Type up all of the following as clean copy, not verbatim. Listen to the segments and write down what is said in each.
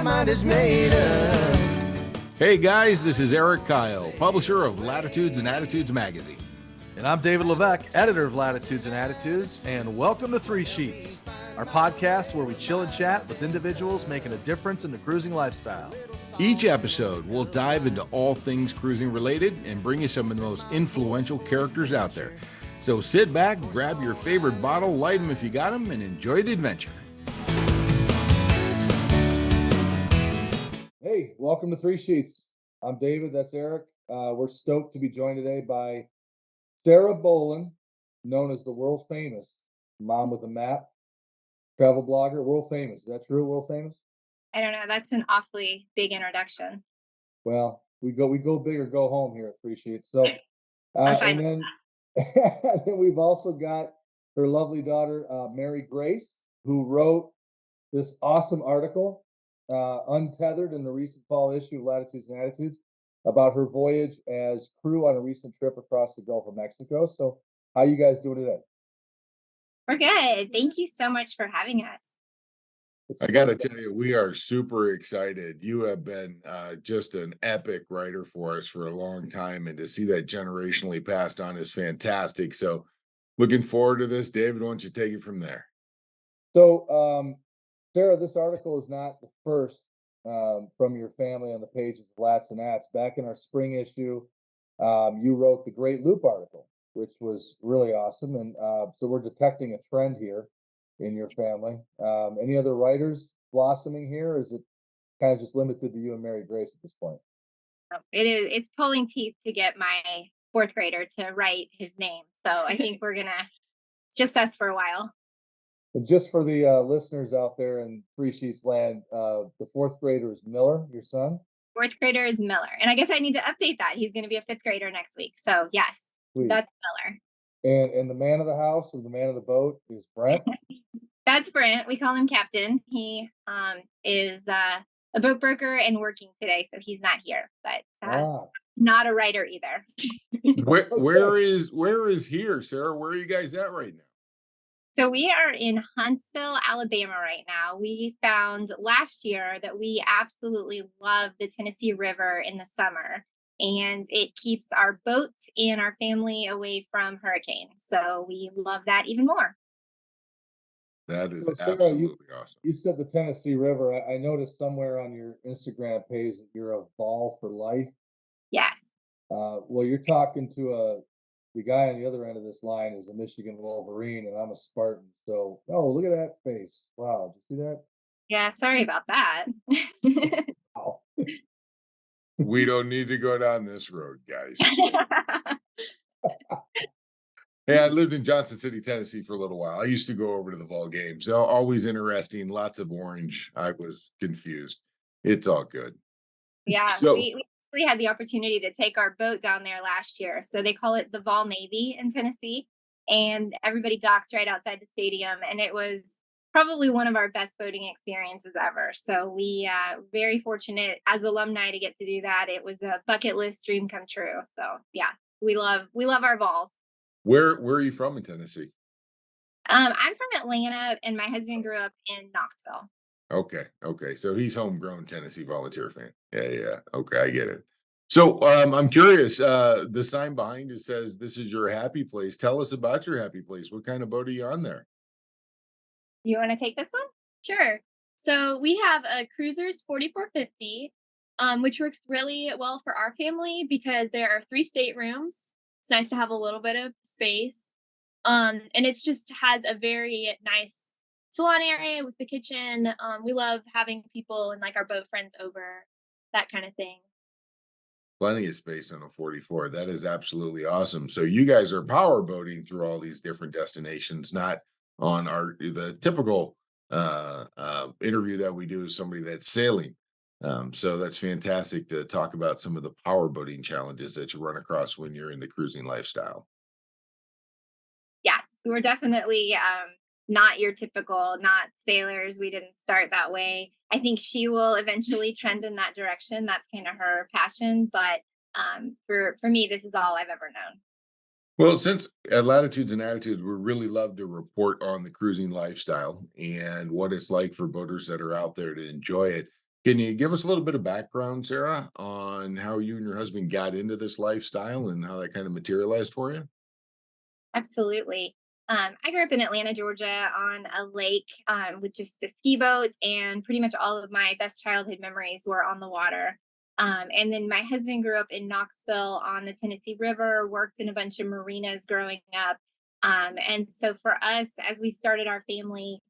my mind is made up. Hey guys, this is Eric Kyle, publisher of Latitudes and Attitudes magazine. And I'm David Levesque, editor of Latitudes and Attitudes, and welcome to Three Sheets, our podcast where we chill and chat with individuals making a difference in the cruising lifestyle. Each episode, we'll dive into all things cruising related and bring you some of the most influential characters out there. So sit back, grab your favorite bottle, light them if you got them, and enjoy the adventure. Hey, welcome to Three Sheets. I'm David, that's Eric. We're stoked to be joined today by Sarah Bowlin, known as the world famous Mom with a Map, travel blogger, world famous. Is that true, world famous? I don't know. That's an awfully big introduction. Well, we go big or go home here at Three Sheets. So, I'm fine and then we've also got her lovely daughter, Mary Grace, who wrote this awesome article, Untethered, in the recent fall issue of Latitudes and Attitudes, about her voyage as crew on a recent trip across the Gulf of Mexico. So how you guys doing today? We're good. Thank you so much for having us. I got to tell you, we are super excited. You have been just an epic writer for us for a long time, and to see that generationally passed on is fantastic. So looking forward to this. David, why don't you take it from there? So, Sarah, this article is not the first from your family on the pages of Lats and Ats. Back in our spring issue, you wrote the Great Loop article, which was really awesome. And so we're detecting a trend here in your family. Any other writers blossoming here, or is it kind of just limited to you and Mary Grace at this point? It's pulling teeth to get my fourth grader to write his name. So I think it's just us for a while. And just for the listeners out there in Three Sheets land, the fourth grader is Miller, your son? Fourth grader is Miller. And I guess I need to update that. He's going to be a fifth grader next week. So yes, Sweet. That's Miller. And the man of the house, or the man of the boat, is Brent? That's Brent. We call him Captain. He is a boat broker and working today, so he's not here, but not a writer either. Where is here, Sarah? Where are you guys at right now? So we are in Huntsville, Alabama right now. We found last year that we absolutely love the Tennessee River in the summer, and it keeps our boats and our family away from hurricanes. So we love that even more. That is Sarah, absolutely awesome. You said the Tennessee River. I noticed somewhere on your Instagram page that you're a Vol for life. Yes. Well, you're talking to the guy on the other end of this line is a Michigan Wolverine, and I'm a Spartan. So, look at that face. Wow. Did you see that? Yeah. Sorry about that. Wow. We don't need to go down this road, guys. Hey, I lived in Johnson City, Tennessee for a little while. I used to go over to the Vol games. Always interesting. Lots of orange. I was confused. It's all good. Yeah. So, we actually had the opportunity to take our boat down there last year. So they call it the Vol Navy in Tennessee. And everybody docks right outside the stadium. And it was probably one of our best boating experiences ever. So we very fortunate as alumni to get to do that. It was a bucket list dream come true. So yeah, we love our Vols. where are you from in Tennessee? I'm from Atlanta, and my husband grew up in Knoxville. Okay. So he's homegrown Tennessee Volunteer fan. Yeah. Okay, I get it. So I'm curious. The sign behind it says this is your happy place. Tell us about your happy place. What kind of boat are you on there? You want to take this one? Sure. So we have a Cruisers 4450, which works really well for our family because there are 3 staterooms. It's nice to have a little bit of space. And it just has a very nice salon area with the kitchen. We love having people and like our boat friends over, that kind of thing. Plenty of space on a 44. That is absolutely awesome. So you guys are power boating through all these different destinations, not on the typical interview that we do with somebody that's sailing. So that's fantastic to talk about some of the power boating challenges that you run across when you're in the cruising lifestyle. Yes, we're definitely not your typical, not sailors. We didn't start that way. I think she will eventually trend in that direction. That's kind of her passion. But for me, this is all I've ever known. Well, since at Latitudes and Attitudes, we really love to report on the cruising lifestyle and what it's like for boaters that are out there to enjoy it. Can you give us a little bit of background, Sarah, on how you and your husband got into this lifestyle and how that kind of materialized for you? Absolutely. I grew up in Atlanta, Georgia, on a lake with just a ski boat, and pretty much all of my best childhood memories were on the water. And then my husband grew up in Knoxville on the Tennessee River, worked in a bunch of marinas growing up. And so for us, as we started our family,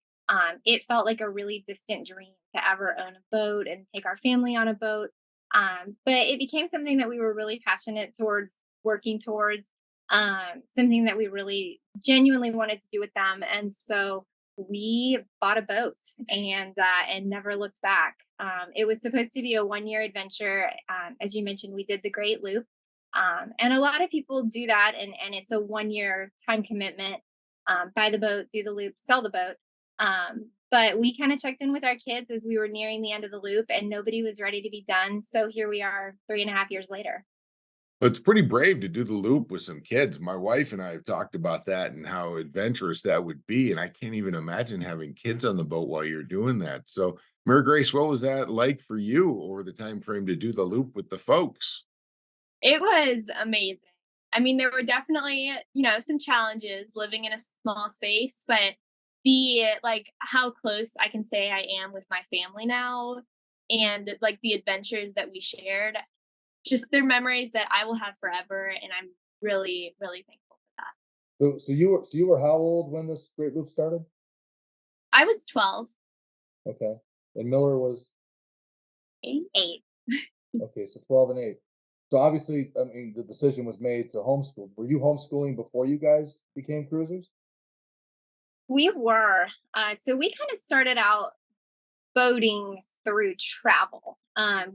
it felt like a really distant dream to ever own a boat and take our family on a boat. But it became something that we were really passionate towards working towards, something that we really genuinely wanted to do with them. And so we bought a boat and never looked back. It was supposed to be a 1 year adventure. As you mentioned, we did the Great Loop. And a lot of people do that, and it's a 1 year time commitment. Buy the boat, do the loop, sell the boat. But we kind of checked in with our kids as we were nearing the end of the loop, and nobody was ready to be done. So here we are 3.5 years later. It's pretty brave to do the loop with some kids. My wife and I have talked about that and how adventurous that would be. And I can't even imagine having kids on the boat while you're doing that. So, Mary Grace, what was that like for you over the time frame to do the loop with the folks? It was amazing. I mean, there were definitely, some challenges living in a small space, but how close I can say I am with my family now and like the adventures that we shared, just they're memories that I will have forever. And I'm really, really thankful for that. So you were how old when this Great Loop started? I was 12. Okay. And Miller was Eight. okay, so 12 and 8. So obviously, I mean, the decision was made to homeschool. Were you homeschooling before you guys became cruisers? We were. So we kind of started out boating through travel.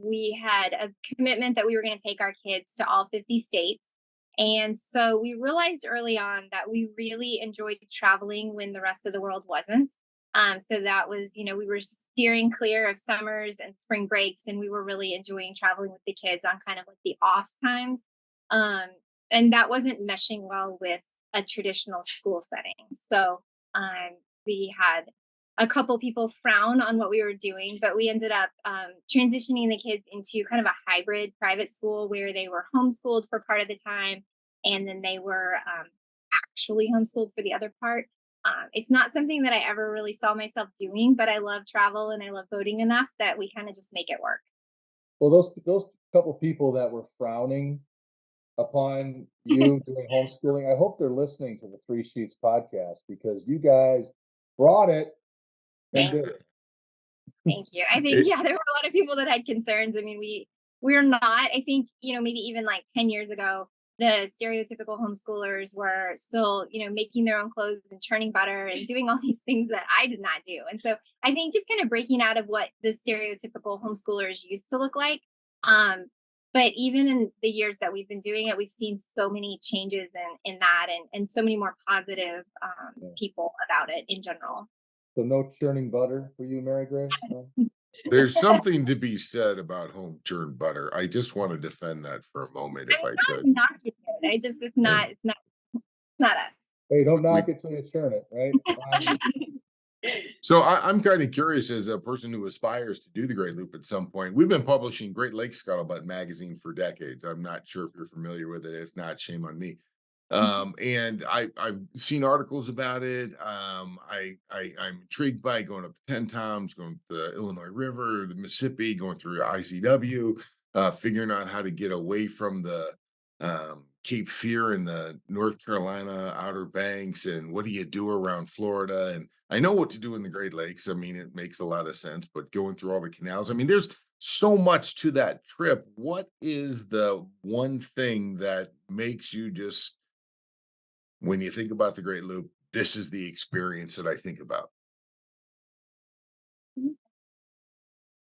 We had a commitment that we were going to take our kids to all 50 states. And so we realized early on that we really enjoyed traveling when the rest of the world wasn't. So that was, we were steering clear of summers and spring breaks, and we were really enjoying traveling with the kids on kind of like the off times. Um, and that wasn't meshing well with a traditional school setting. So we had a couple people frown on what we were doing, but we ended up transitioning the kids into kind of a hybrid private school where they were homeschooled for part of the time, and then they were actually homeschooled for the other part. It's not something that I ever really saw myself doing, but I love travel and I love boating enough that we kind of just make it work. Well, those couple people that were frowning upon you doing homeschooling, I hope they're listening to the Three Sheets podcast because you guys brought it and Thank did it. Thank you. I think, It, yeah, there were a lot of people that had concerns. I mean, we're not. I think, maybe even like 10 years ago, the stereotypical homeschoolers were still, making their own clothes and churning butter and doing all these things that I did not do. And so I think just kind of breaking out of what the stereotypical homeschoolers used to look like. Um, but even in the years that we've been doing it, we've seen so many changes in that, and so many more positive Yeah. people about it in general. So no churning butter for you, Mary Grace? No? there's something to be said about home churned butter. I just want to defend that for a moment, if I could. I'm not knocking it. I just And it's not us. Hey, don't knock we it till you churn it, right? So I'm kind of curious as a person who aspires to do the Great Loop at some point. We've been publishing Great Lakes Scuttlebutt magazine for decades. I'm not sure if you're familiar with it. If not, shame on me. And I've seen articles about it. I'm intrigued by going up to 10 Toms, going to the Illinois River, the Mississippi, going through ICW, figuring out how to get away from the Cape Fear in the North Carolina Outer Banks, and what do you do around Florida? And I know what to do in the Great Lakes. I mean, it makes a lot of sense, but going through all the canals, I mean, there's so much to that trip. What is the one thing that makes you just, when you think about the Great Loop, this is the experience that I think about?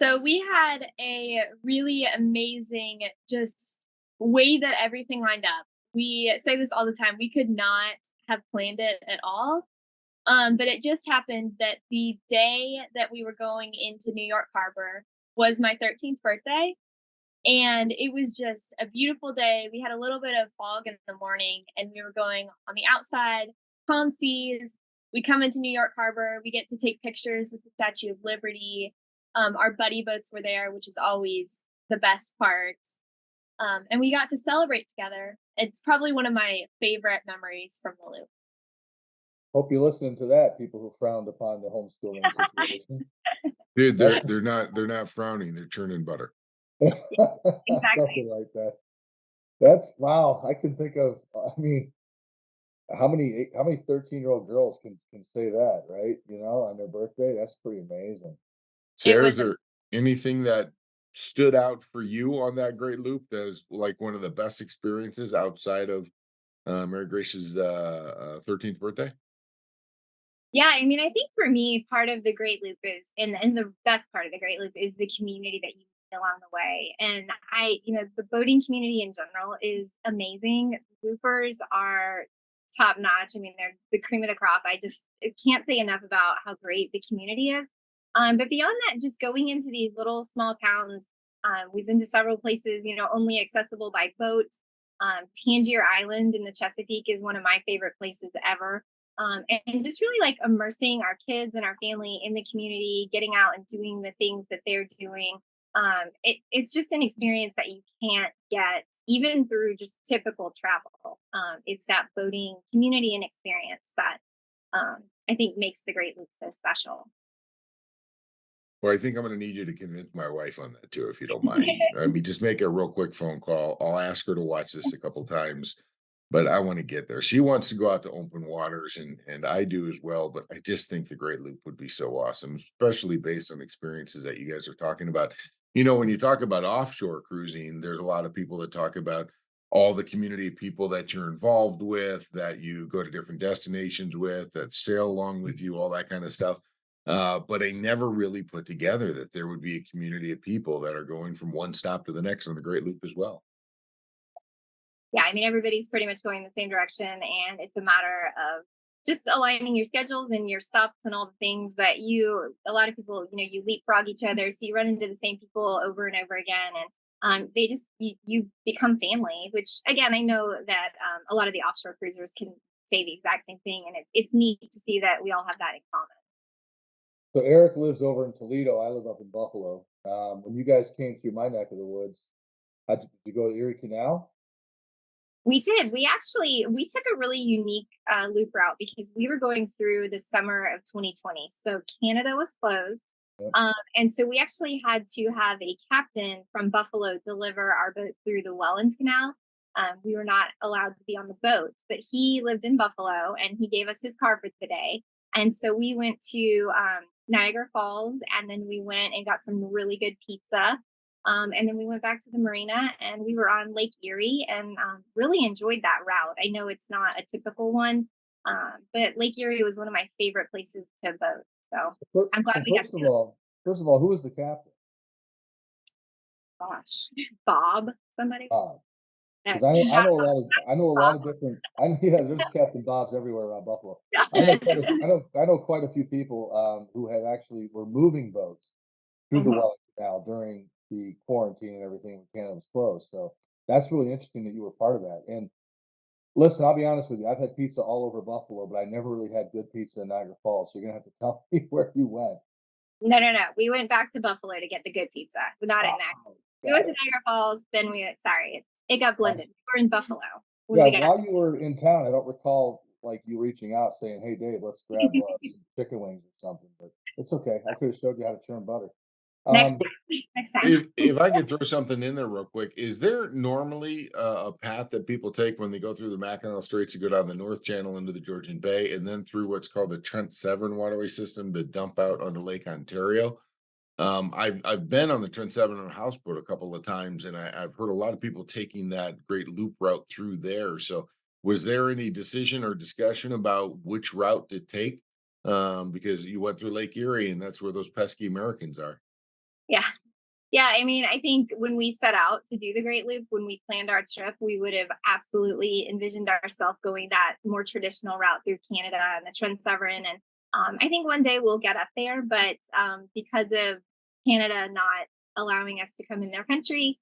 So we had a really amazing just way that everything lined up. We say this all the time. We could not have planned it at all. But it just happened that the day that we were going into New York Harbor was my 13th birthday. And it was just a beautiful day. We had a little bit of fog in the morning, and we were going on the outside, calm seas. We come into New York Harbor. We get to take pictures with the Statue of Liberty. Our buddy boats were there, which is always the best part. And we got to celebrate together. It's probably one of my favorite memories from the loop. Hope you're listening to that, people who frowned upon the homeschooling situation. Dude, they're not frowning, they're churning butter. Something like that. That's wow. I can think of, I mean, how many 13-year-old girls can say that, right? On their birthday? That's pretty amazing. It Sarah, was is there anything that stood out for you on that great loop that is like one of the best experiences outside of Mary Grace's 13th birthday? Yeah, I mean, I think for me, part of the Great Loop is, and the best part of the Great Loop is the community that you meet along the way. And the boating community in general is amazing. Loopers are top notch. I mean, they're the cream of the crop. I can't say enough about how great the community is. But beyond that, just going into these little small towns, we've been to several places, only accessible by boat. Tangier Island in the Chesapeake is one of my favorite places ever, and just really like immersing our kids and our family in the community, getting out and doing the things that they're doing. It's just an experience that you can't get even through just typical travel. It's that boating community and experience that I think makes the Great Loop so special. Well, I think I'm gonna need you to convince my wife on that too, if you don't mind. I mean, just make a real quick phone call. I'll ask her to watch this a couple times, but I want to get there. She wants to go out to open waters, and I do as well. But I just think the Great Loop would be so awesome, especially based on experiences that you guys are talking about. When you talk about offshore cruising, there's a lot of people that talk about all the community of people that you're involved with, that you go to different destinations with, that sail along with you, all that kind of stuff. But I never really put together that there would be a community of people that are going from one stop to the next on the Great Loop as well. Yeah, I mean, everybody's pretty much going the same direction, and it's a matter of just aligning your schedules and your stops and all the things. But a lot of people, you leapfrog each other, so you run into the same people over and over again, and they just you become family. Which again, I know that a lot of the offshore cruisers can say the exact same thing, and it's neat to see that we all have that in common. So Eric lives over in Toledo. I live up in Buffalo. When you guys came through my neck of the woods, did you go to the Erie Canal? We did. We took a really unique loop route because we were going through the summer of 2020. So Canada was closed. Yep. And so we actually had to have a captain from Buffalo deliver our boat through the Welland Canal. We were not allowed to be on the boat, but he lived in Buffalo and he gave us his car for the day. And so we went to Niagara Falls, and then we went and got some really good pizza. And then we went back to the marina and we were on Lake Erie, and really enjoyed that route. I know it's not a typical one, but Lake Erie was one of my favorite places to boat. So I'm glad we got First to of do it. all, who was the captain? Gosh, Bob, somebody. Because I Shout know a out lot of I know a lot Bob. of different. Yeah, there's Captain Bob's everywhere around Buffalo. I know Yes. quite a few people who had actually were moving boats through the Mhm. Welland Canal during the quarantine and everything when Canada was closed. So that's really interesting that you were part of that. And listen, I'll be honest with you, I've had pizza all over Buffalo, but I never really had good pizza in Niagara Falls. So you're gonna have to tell me where you went. No, no, no. We went back to Buffalo to get the good pizza, but not at Niagara. Wow, We went got to it. Niagara Falls, then sorry, it got blended. We were in Buffalo when Yeah, we got. while you were in town, I don't recall like you reaching out saying, "Hey, Dave, let's grab some chicken wings or something." But it's okay. I could have showed you how to churn butter. Next Um, time. Next time. If I could throw something in there real quick, is there normally a path that people take when they go through the Mackinac Straits to go down the North Channel into the Georgian Bay and then through what's called the Trent Severn waterway system to dump out onto Lake Ontario? I've been on the Trent Severn on a houseboat a couple of times, and I've heard a lot of people taking that great loop route through there. So, was there any decision or discussion about which route to take? Because you went through Lake Erie, and that's where those pesky Americans are. Yeah. Yeah, I mean, I think when we set out to do the Great Loop, when we planned our trip, we would have absolutely envisioned ourselves going that more traditional route through Canada and the Trent Severn. And I think one day we'll get up there, but because of Canada not allowing us to come in their country,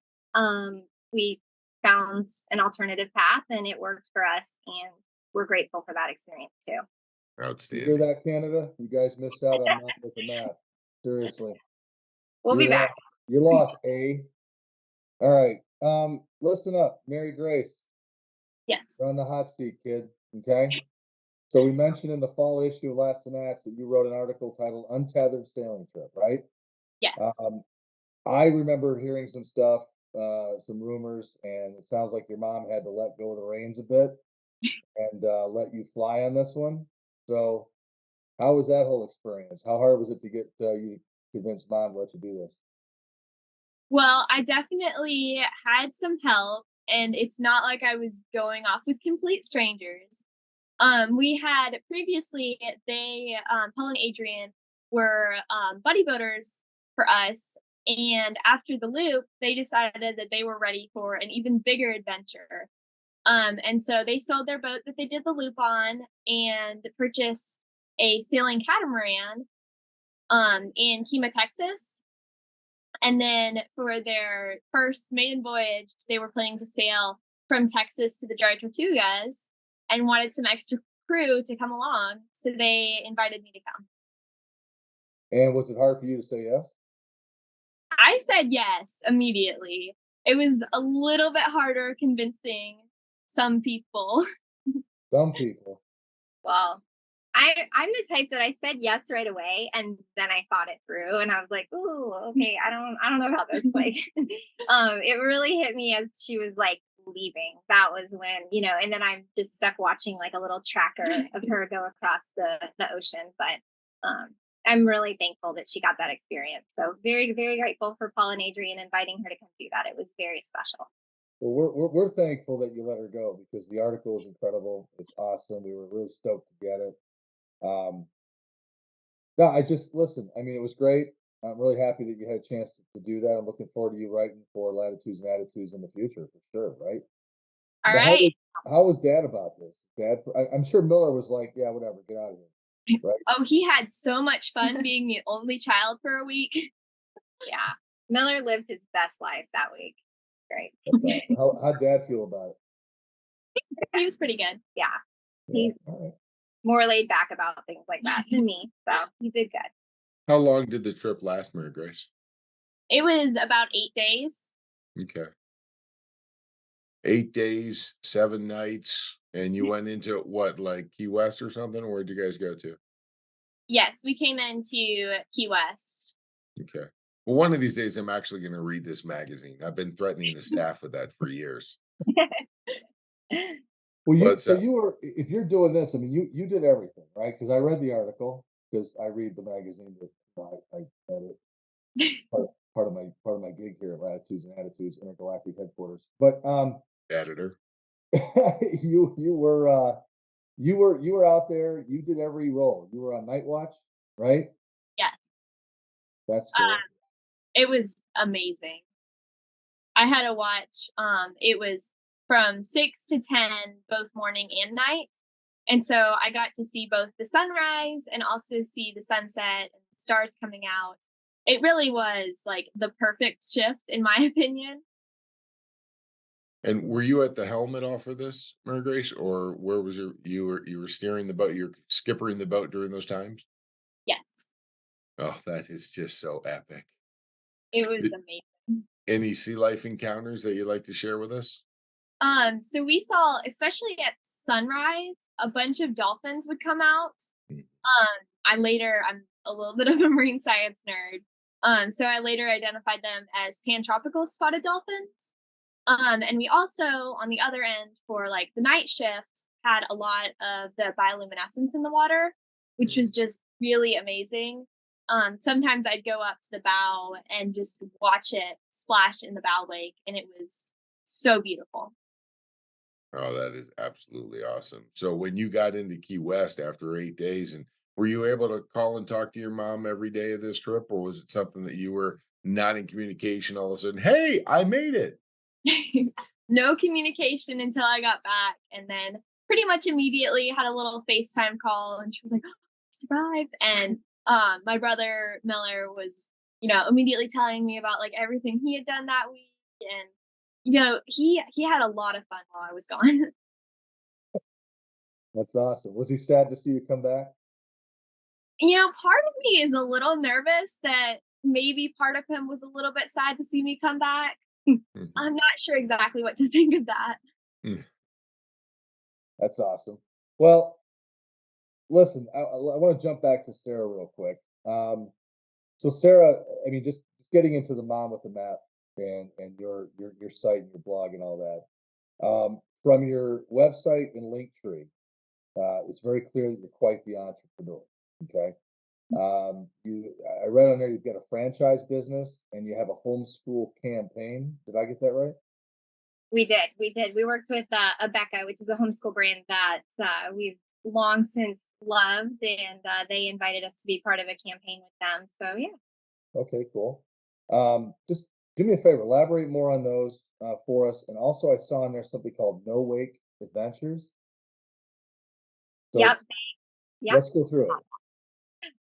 we found an alternative path and it worked for us. And we're grateful for that experience too. you hear Outstanding. that, Canada? You guys missed out on that with the map. Seriously. We'll be You're back. lost. You're lost, A. All right. Listen up, Mary Grace. Yes. You're on the hot seat, kid. Okay. So we mentioned in the fall issue of Lats and Ats that you wrote an article titled "Untethered Sailing Trip," right? Yes. I remember hearing some stuff, some rumors, and it sounds like your mom had to let go of the reins a bit and let you fly on this one. So, how was that whole experience? How hard was it to get you to convince mom to let you do this? Well, I definitely had some help, and it's not like I was going off with complete strangers. We had previously, Paul and Adrian were buddy boaters for us, and after the loop, they decided that they were ready for an even bigger adventure. And so they sold their boat that they did the loop on and purchased a sailing catamaran in Kima, Texas. And then for their first maiden voyage, they were planning to sail from Texas to the Dry Tortugas and wanted some extra crew to come along. So they invited me to come. And was it hard for you to say yes? I said yes immediately. It was a little bit harder convincing some people. Some people. Well, I'm the type that I said yes right away, and then I thought it through, and I was like, "Ooh, okay, I don't know about this." Like, it really hit me as she was like leaving. That was when, and then I'm just stuck watching like a little tracker of her go across the ocean. But I'm really thankful that she got that experience. So very, very grateful for Paul and Adrian inviting her to come do that. It was very special. Well, we're thankful that you let her go because the article is incredible. It's awesome. We were really stoked to get it. Um, no, I just listen. I mean, it was great. I'm really happy that you had a chance to do that. I'm looking forward to you writing for Latitudes and Attitudes in the future for sure. Right? All Now, right. how was Dad about this? Dad, I'm sure Miller was like, "Yeah, whatever, get out of here." Right? Oh, he had so much fun being the only child for a week. Yeah, Miller lived his best life that week. Great. That's awesome. How'd Dad feel about it? He was pretty good. Yeah, Yeah, he's all right. more laid back about things like that than me, so he did good. How long did the trip last, Mary Grace? It was about 8 days. Okay. 8 days, 7 nights, and you went into what, like Key West or something? Or where'd you guys go to? Yes, we came into Key West. Okay. Well, one of these days, I'm actually going to read this magazine. I've been threatening the staff with that for years. Well, But you were if you're doing this, I mean, you did everything, right? Because I read the article because I read the magazine, but I edit part of my gig here at Latitudes and Attitudes Intergalactic Headquarters. But editor. you were out there. You did every role. You were on night watch, right? Yes. That's cool. It was amazing. I had to watch, it was from 6 to 10, both morning and night. And so I got to see both the sunrise and also see the sunset and the stars coming out. It really was like the perfect shift, in my opinion. And were you at the helm at all for this, Mary Grace, or where was you were steering the boat, you're skippering the boat during those times? Yes, Oh, that is just so epic. it was Did, amazing. any sea life encounters that you'd like to share with us? So we saw, especially at sunrise, a bunch of dolphins would come out. Mm. I'm a little bit of a marine science nerd. So I later identified them as pantropical spotted dolphins. And we also, on the other end, for like the night shift, had a lot of the bioluminescence in the water, which was just really amazing. Sometimes I'd go up to the bow and just watch it splash in the bow lake, and it was so beautiful. Oh, that is absolutely awesome. So when you got into Key West after 8 days, and were you able to call and talk to your mom every day of this trip, or was it something that you were not in communication all of a sudden? Hey, I made it. No communication until I got back, and then pretty much immediately had a little FaceTime call, and she was like, "Oh, I survived." And my brother Miller was, immediately telling me about like everything he had done that week, and he had a lot of fun while I was gone. That's awesome. Was he sad to see you come back? Part of me is a little nervous that maybe part of him was a little bit sad to see me come back. Mhm. I'm not sure exactly what to think of that. Mm. That's awesome. Well, listen, I want to jump back to Sarah real quick. So Sarah, I mean, just getting into the Mom with the Map and your site and your blog and all that. From your website and Linktree, it's very clear that you're quite the entrepreneur. Okay. I read on there you've got a franchise business and you have a homeschool campaign. Did I get that right? We did. We did. We worked with Abeka, which is a homeschool brand that we've long since loved, and they invited us to be part of a campaign with them. So yeah. Okay, cool. Just do me a favor, elaborate more on those for us. And also, I saw in there something called No Wake Adventures. So Yep. Yep. let's go through it.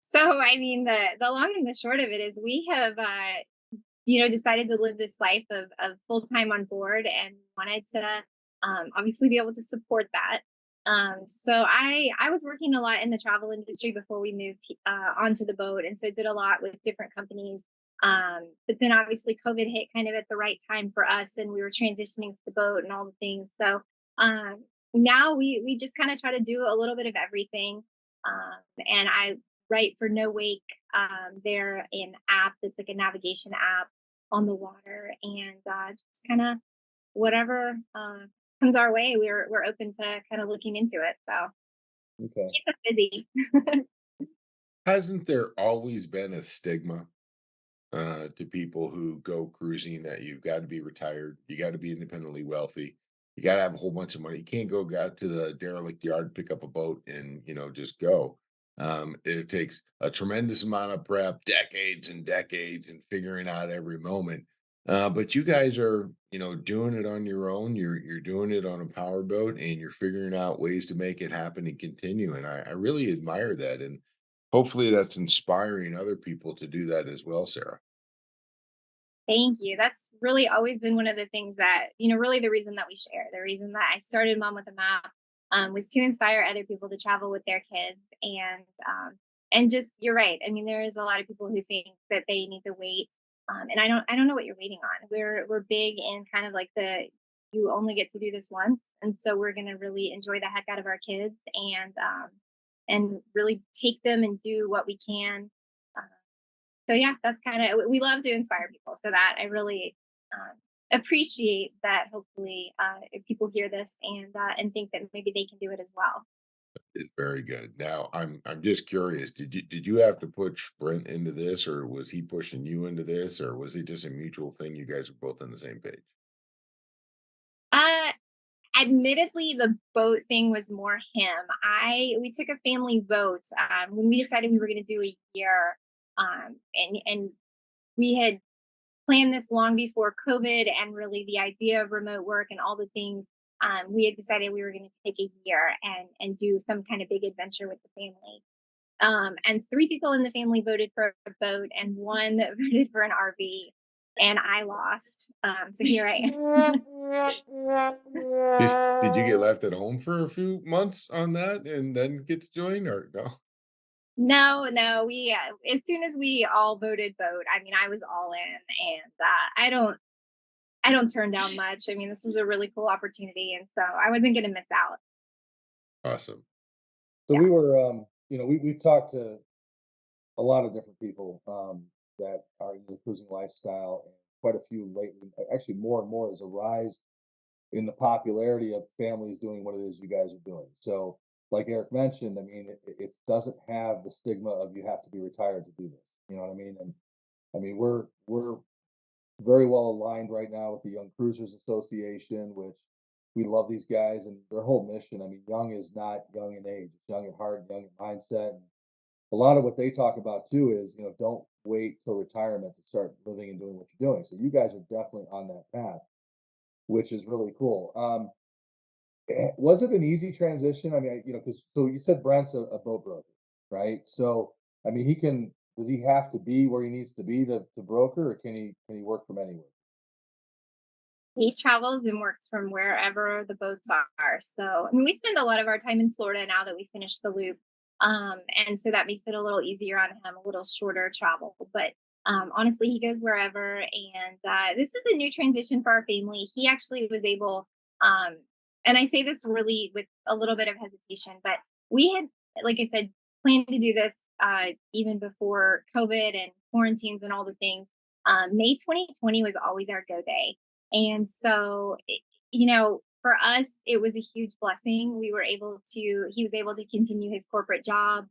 So I mean, the long and the short of it is we have decided to live this life of full time on board and wanted to obviously be able to support that. So I was working a lot in the travel industry before we moved onto the boat, and so did a lot with different companies. But then obviously COVID hit kind of at the right time for us, and we were transitioning to the boat and all the things. So now we just kind of try to do a little bit of everything. And I write for No Wake. They're an app that's like a navigation app on the water, and just kind of whatever comes our way, we're open to kind of looking into it. So Okay. keeps us busy. Hasn't there always been a stigma to people who go cruising that you've got to be retired, you got to be independently wealthy, you got to have a whole bunch of money. You can't go out to the derelict yard, pick up a boat, and just go. It takes a tremendous amount of prep, decades and decades, and figuring out every moment. But you guys are, doing it on your own. You're doing it on a power boat, and you're figuring out ways to make it happen and continue. And I really admire that, and hopefully that's inspiring other people to do that as well, Sarah. Thank you. That's really always been one of the things that, really the reason that we share, the reason that I started Mom with a Map was to inspire other people to travel with their kids. And just, you're right. I mean, there is a lot of people who think that they need to wait. And I don't know what you're waiting on. We're big in kind of like you only get to do this once. And so we're going to really enjoy the heck out of our kids and really take them and do what we can. uh, so yeah, that's kind of, we love to inspire people. So that I really appreciate that. Hopefully, if people hear this and think that maybe they can do it as well. It's very good. Now, I'm just curious. Did you have to push Brent into this, or was he pushing you into this, or was it just a mutual thing? You guys were both on the same page. Uh, Admittedly, the boat thing was more him. We took a family vote when we decided we were going to do a year, and we had planned this long before COVID and really the idea of remote work and all the things. We had decided we were going to take a year and do some kind of big adventure with the family. And three people in the family voted for a boat, and one voted for an RV, and I lost. So here I am. Did you get left at home for a few months on that and then get to join, or no? No, no, we as soon as we all voted boat, I mean, I was all in, and I don't turn down much. I mean, this was a really cool opportunity, and so I wasn't going to miss out. Awesome. So Yeah. we were, we've talked to a lot of different people that are in the cruising lifestyle, and quite a few lately. Actually, more and more is a rise in the popularity of families doing what it is you guys are doing. So, like Eric mentioned, I mean, it doesn't have the stigma of you have to be retired to do this. You know what I mean? And I mean, we're very well aligned right now with the Young Cruisers Association, which we love these guys and their whole mission. I mean, young is not young in age; it's young at heart, young at mindset. And a lot of what they talk about too is, don't wait till retirement to start living and doing what you're doing. So you guys are definitely on that path, which is really cool. Was it an easy transition? I mean, because so you said Brent's a boat broker, right? So I mean, does he have to be where he needs to be to broker, or can he work from anywhere? He travels and works from wherever the boats are. So, I mean, we spend a lot of our time in Florida now that we finished the loop. And so that makes it a little easier on him, a little shorter travel. But Honestly, he goes wherever. And this is a new transition for our family. He actually was able, um, and I say this really with a little bit of hesitation, but we had, like I said, planned to do this even before COVID and quarantines and all the things. May 2020 was always our go day. And so, for us, it was a huge blessing. He was able to continue his corporate job.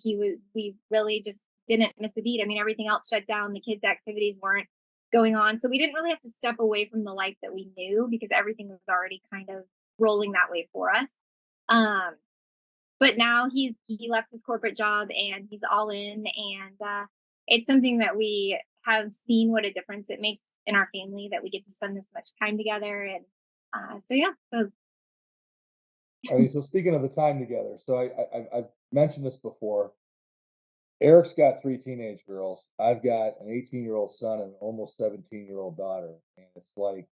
We really just didn't miss a beat. I mean, everything else shut down. The kids' activities weren't going on. So we didn't really have to step away from the life that we knew because everything was already kind of rolling that way for us. Um, but now he left his corporate job and he's all in, and it's something that we have seen what a difference it makes in our family that we get to spend this much time together. And so yeah, so I mean, so speaking of the time together, so I've mentioned this before. Eric's got three teenage girls. I've got an 18-year-old son and an almost 17-year-old daughter. And it's like,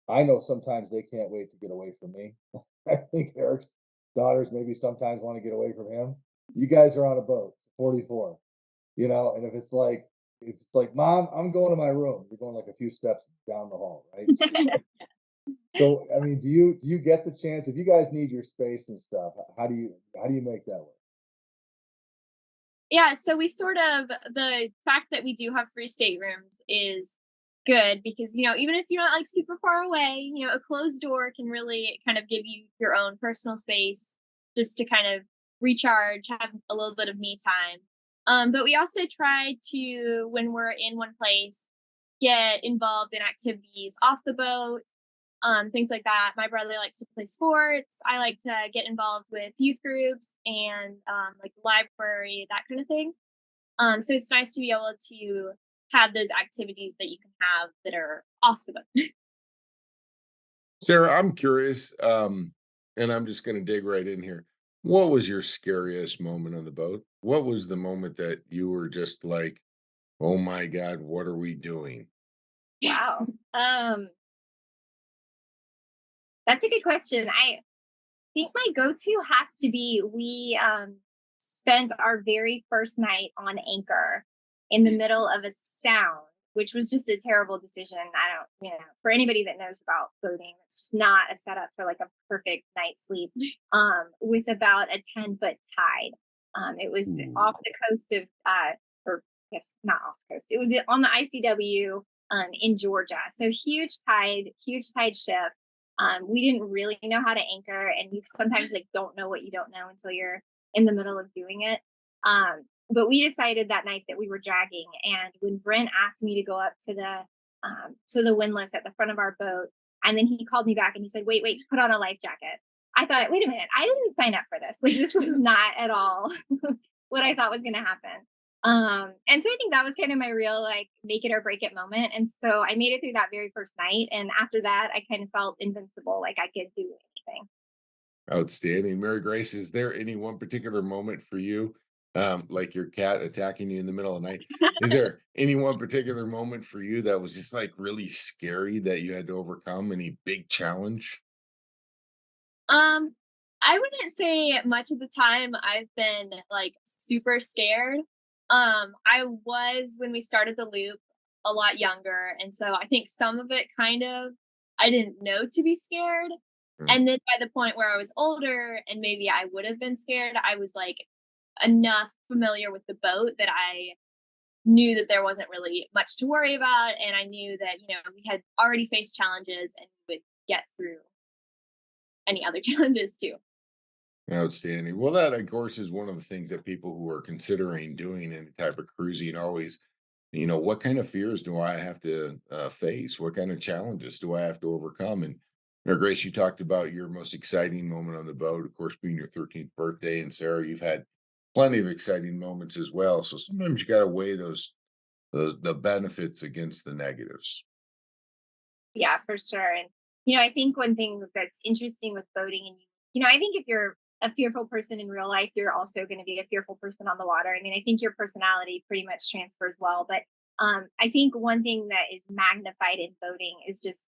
I know sometimes they can't wait to get away from me. I think Eric's daughters maybe sometimes want to get away from him. You guys are on a boat, 44, and if it's like, Mom, I'm going to my room. You're going like a few steps down the hall, right? So I mean, do you get the chance if you guys need your space and stuff? How do you make that work? Yeah, so we sort of the fact that we do have 3 staterooms is good because, even if you're not like super far away, a closed door can really kind of give you your own personal space just to kind of recharge, have a little bit of me time. But we also try to, when we're in one place, get involved in activities off the boat, things like that. My brother likes to play sports. I like to get involved with youth groups and like the library, that kind of thing. So it's nice to be able to have those activities that you can have that are off the book. Sarah, I'm curious, and I'm just going to dig right in here. What was your scariest moment on the boat? What was the moment that you were just like, "Oh my God, what are we doing?" wow. That's a good question. I think my go-to has to be we spent our very first night on anchor in the middle of a sound, which was just a terrible decision. I don't, for anybody that knows about boating, it's just not a setup for like a perfect night's sleep. With about a 10-foot tide. It was Ooh. off the coast of or yes, not off the coast. It was on the ICW in Georgia. So huge tide ship. We didn't really know how to anchor, and you sometimes like don't know what you don't know until you're in the middle of doing it. But we decided that night that we were dragging, and when Brent asked me to go up to the windlass at the front of our boat, and then he called me back and he said, "Wait, put on a life jacket." I thought, "Wait a minute, I didn't sign up for this. Like this was not at all what I thought was going to happen." And so I think that was kind of my real like make it or break it moment. And so I made it through that very first night. And after that, I kind of felt invincible, like I could do anything. Outstanding. Mary Grace, is there any one particular moment for you, like your cat attacking you in the middle of the night? Is there any one particular moment for you that was just like really scary that you had to overcome? Any big challenge? Um, I wouldn't say much of the time I've been like super scared. I was when we started the loop a lot younger, and so I think some of it kind of I didn't know to be scared. Mm. And then by the point where I was older and maybe I would have been scared, I was like enough familiar with the boat that I knew that there wasn't really much to worry about, and I knew that, we had already faced challenges and we would get through any other challenges too. Outstanding. Well, that of course is one of the things that people who are considering doing any type of cruising always, what kind of fears do I have to face? What kind of challenges do I have to overcome? And Grace, you talked about your most exciting moment on the boat, of course, being your 13th birthday. And Sarah, you've had plenty of exciting moments as well. So sometimes you got to weigh those the benefits against the negatives. Yeah, for sure. And, I think one thing that's interesting with boating, and, I think if you're a fearful person in real life, you're also going to be a fearful person on the water. I mean, I think your personality pretty much transfers well. But I think one thing that is magnified in boating is just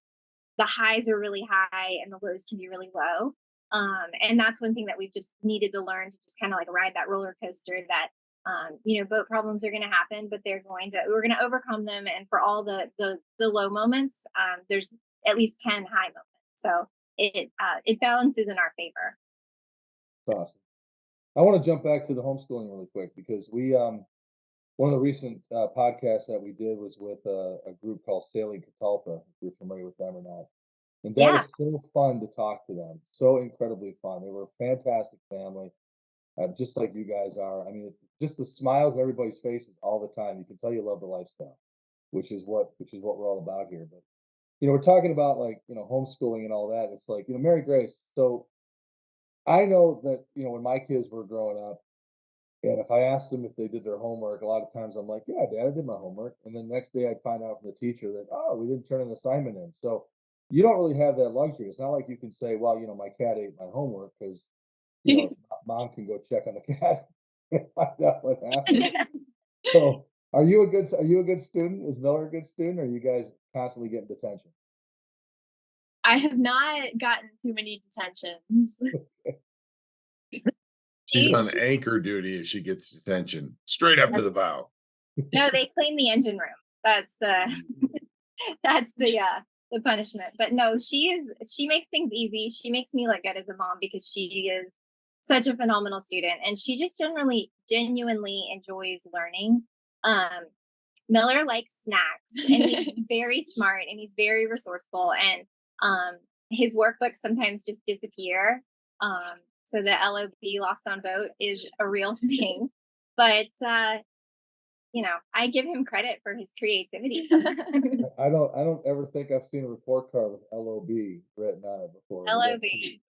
the highs are really high and the lows can be really low. And that's one thing that we've just needed to learn to just kind of like ride that roller coaster that boat problems are going to happen, but we're going to overcome them. And for all the low moments, there's at least 10 high moments. So it balances in our favor. That's awesome. I want to jump back to the homeschooling really quick because one of the recent podcasts that we did was with a group called Sailing Catalpa, if you're familiar with them or not. And that Yeah. was so fun to talk to them. So incredibly fun. They were a fantastic family, just like you guys are. I mean, just the smiles on everybody's faces all the time. You can tell you love the lifestyle, which is what we're all about here. But we're talking about like homeschooling and all that. It's like Mary Grace. So I know that when my kids were growing up, and if I asked them if they did their homework, a lot of times I'm like, "Yeah, Dad, I did my homework." And then the next day I'd find out from the teacher that, "Oh, we didn't turn an assignment in." So you don't really have that luxury. It's not like you can say, "Well, my cat ate my homework," because mom can go check on the cat and find out what happened. So are you a good student? Is Miller a good student? Or are you guys constantly getting detention? I have not gotten too many detentions. She's on She anchor duty if she gets detention. Straight up to the bow. No, they clean the engine room. That's the that's the punishment. But no, she makes things easy. She makes me look good as a mom because she is such a phenomenal student and she just generally genuinely enjoys learning. Um Miller likes snacks and he's very smart and he's very resourceful and his workbooks sometimes just disappear. So the LOB, lost on boat, is a real thing. But I give him credit for his creativity. I don't ever think I've seen a report card with LOB written on it before. LOB,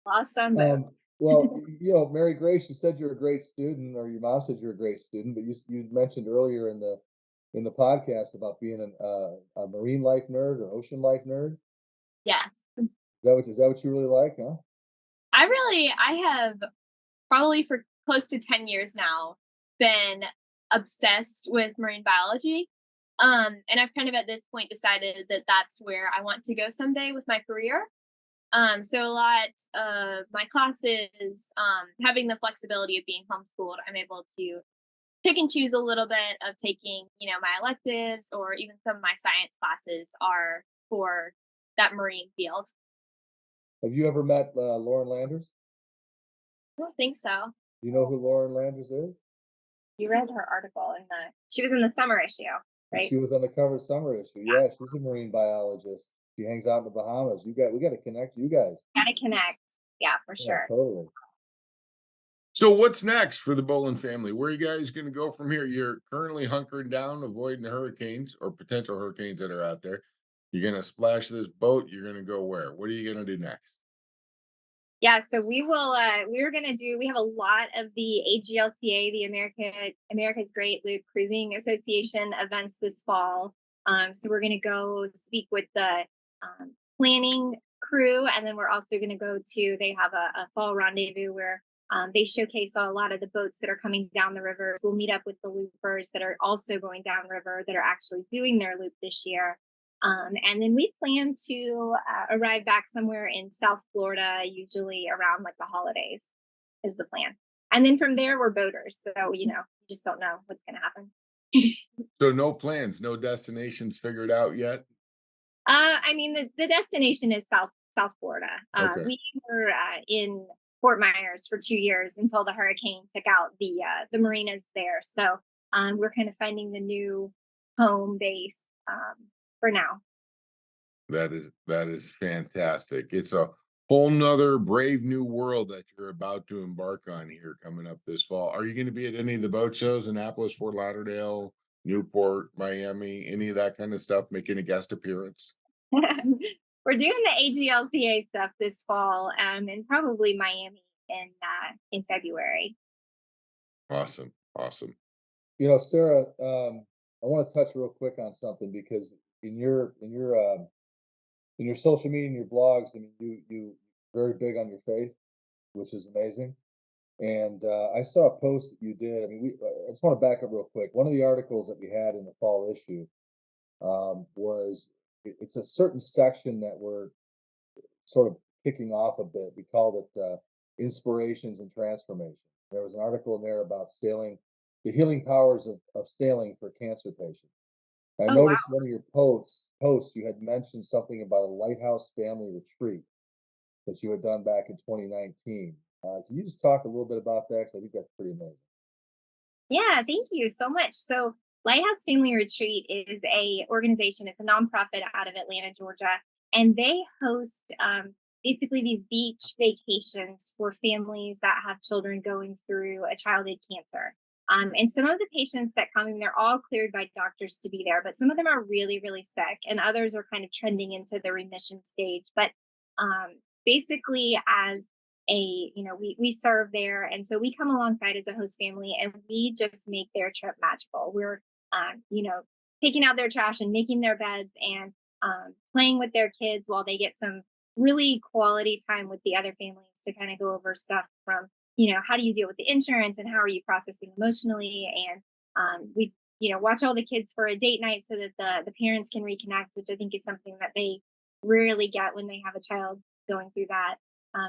lost on boat. Well, Mary Grace, you said you're a great student, or your mom said you're a great student, but you mentioned earlier in the podcast about being a marine life nerd or ocean life nerd. Yes. Is that what you really like, huh? I have probably for close to 10 years now been obsessed with marine biology. And I've kind of at this point decided that that's where I want to go someday with my career. So a lot of my classes, having the flexibility of being homeschooled, I'm able to pick and choose a little bit of taking, my electives or even some of my science classes are for that marine field. Have you ever met Lauren Landers? I don't think so. Do you know who Lauren Landers is? You read her article she was in the summer issue, right? She was on the cover summer issue. Yeah. Yeah, she's a marine biologist. She hangs out in the Bahamas. We got to connect you guys. Gotta connect. Yeah, for Yeah, sure. totally. So what's next for the Bowlin family? Where are you guys going to go from here? You're currently hunkering down, avoiding hurricanes or potential hurricanes that are out there. You're going to splash this boat. You're going to go where? What are you going to do next? Yeah, so we have a lot of the AGLCA, the America's Great Loop Cruising Association events this fall. So we're gonna go speak with the planning crew, and then we're also gonna they have a fall rendezvous where they showcase a lot of the boats that are coming down the river. So we'll meet up with the loopers that are also going downriver that are actually doing their loop this year. And then we plan to arrive back somewhere in South Florida, usually around like the holidays, is the plan. And then from there, we're boaters. So, you just don't know what's going to happen. So no plans, no destinations figured out yet? I mean, the destination is South Florida. Okay. We were in Fort Myers for 2 years until the hurricane took out the marinas there. So we're kind of finding the new home base for now. That is fantastic. It's a whole nother brave new world that you're about to embark on here coming up this fall. Are you going to be at any of the boat shows, Annapolis, Fort Lauderdale, Newport, Miami, any of that kind of stuff, making a guest appearance? We're doing the AGLCA stuff this fall, and probably Miami in February. Awesome. Awesome. Sarah, I want to touch real quick on something because in your social media and your blogs, I mean, you very big on your faith, which is amazing. And I saw a post that you did. I mean, I just want to back up real quick. One of the articles that we had in the fall issue was it's a certain section that we're sort of kicking off a bit. We called it inspirations and transformation. There was an article in there about sailing the healing powers of sailing for cancer patients. I Oh, wow. noticed one of your posts you had mentioned something about a lighthouse family retreat that you had done back in 2019. Can you just talk a little bit about that? 'Cause I think that's pretty amazing. Yeah, thank you so much. So Lighthouse Family Retreat is a organization. It's a nonprofit out of Atlanta, Georgia, and they host basically these beach vacations for families that have children going through a childhood cancer. And some of the patients that come in, they're all cleared by doctors to be there, but some of them are really, really sick, and others are kind of trending into the remission stage. But basically, as we serve there, and so we come alongside as a host family, and we just make their trip magical. We're taking out their trash and making their beds, and playing with their kids while they get some really quality time with the other families to kind of go over stuff from how do you deal with the insurance, and how are you processing emotionally, and we watch all the kids for a date night so that the parents can reconnect, which I think is something that they rarely get when they have a child going through that.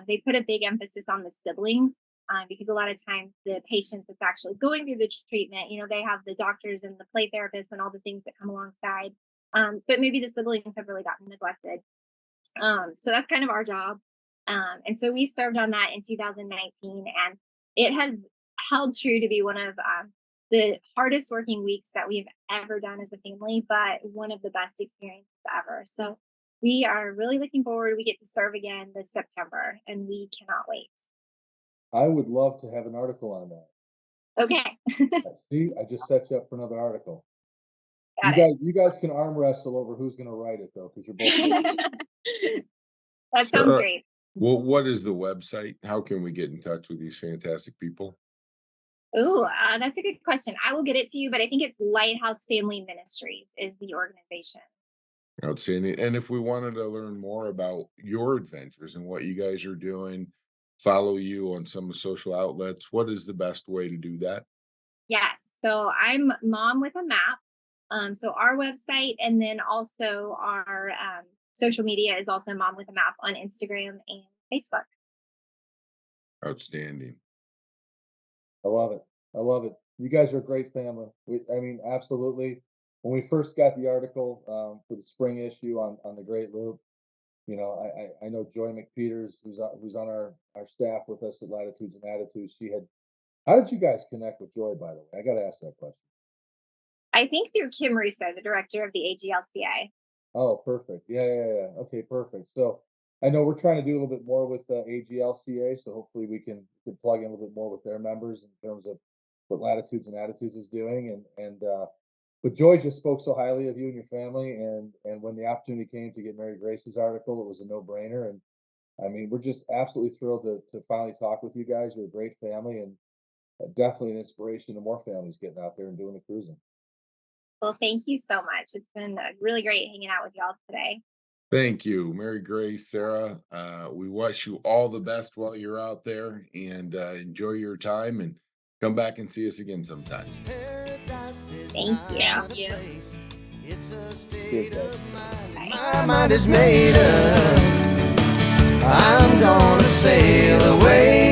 They put a big emphasis on the siblings, because a lot of times the patient that's actually going through the treatment, they have the doctors and the play therapists and all the things that come alongside. But maybe the siblings have really gotten neglected. So that's kind of our job. And so we served on that in 2019, and it has held true to be one of the hardest working weeks that we've ever done as a family, but one of the best experiences ever. So we are really looking forward. We get to serve again this September, and we cannot wait. I would love to have an article on that. Okay, See, I just set you up for another article. got it. You guys can arm wrestle over who's going to write it though, because you're both. That sounds So, great. well, what is the website? How can we get in touch with these fantastic people? Ooh, that's a good question. I will get it to you, but I think it's Lighthouse Family Ministries is the organization. Outstanding. And if we wanted to learn more about your adventures and what you guys are doing, follow you on some social outlets, what is the best way to do that? Yes. So I'm Mom with a Map. So our website, and then also our social media is also Mom with a Map on Instagram and Facebook. Outstanding. I love it. I love it. You guys are a great family. I mean, absolutely. When we first got the article for the spring issue on the Great Loop, I know Joy McPeters, who's on our staff with us at Latitudes and Attitudes. How did you guys connect with Joy, by the way? I got to ask that question. I think through Kim Russo, the director of the AGLCA. Oh, perfect. Yeah. Okay, perfect. So I know we're trying to do a little bit more with AGLCA, so hopefully we can plug in a little bit more with their members in terms of what Latitudes and Attitudes is doing. But Joy just spoke so highly of you and your family, and when the opportunity came to get Mary Grace's article, it was a no-brainer. And I mean, we're just absolutely thrilled to finally talk with you guys. You're a great family, and definitely an inspiration to more families getting out there and doing the cruising. Well, thank you so much. It's been really great hanging out with y'all today. Thank you, Mary Grace, Sarah. We wish you all the best while you're out there, and enjoy your time, and come back and see us again sometime. Thank you. Thank you. It's a Cheers, state guys. of mind. Bye. My mind is made up. I'm gonna sail away.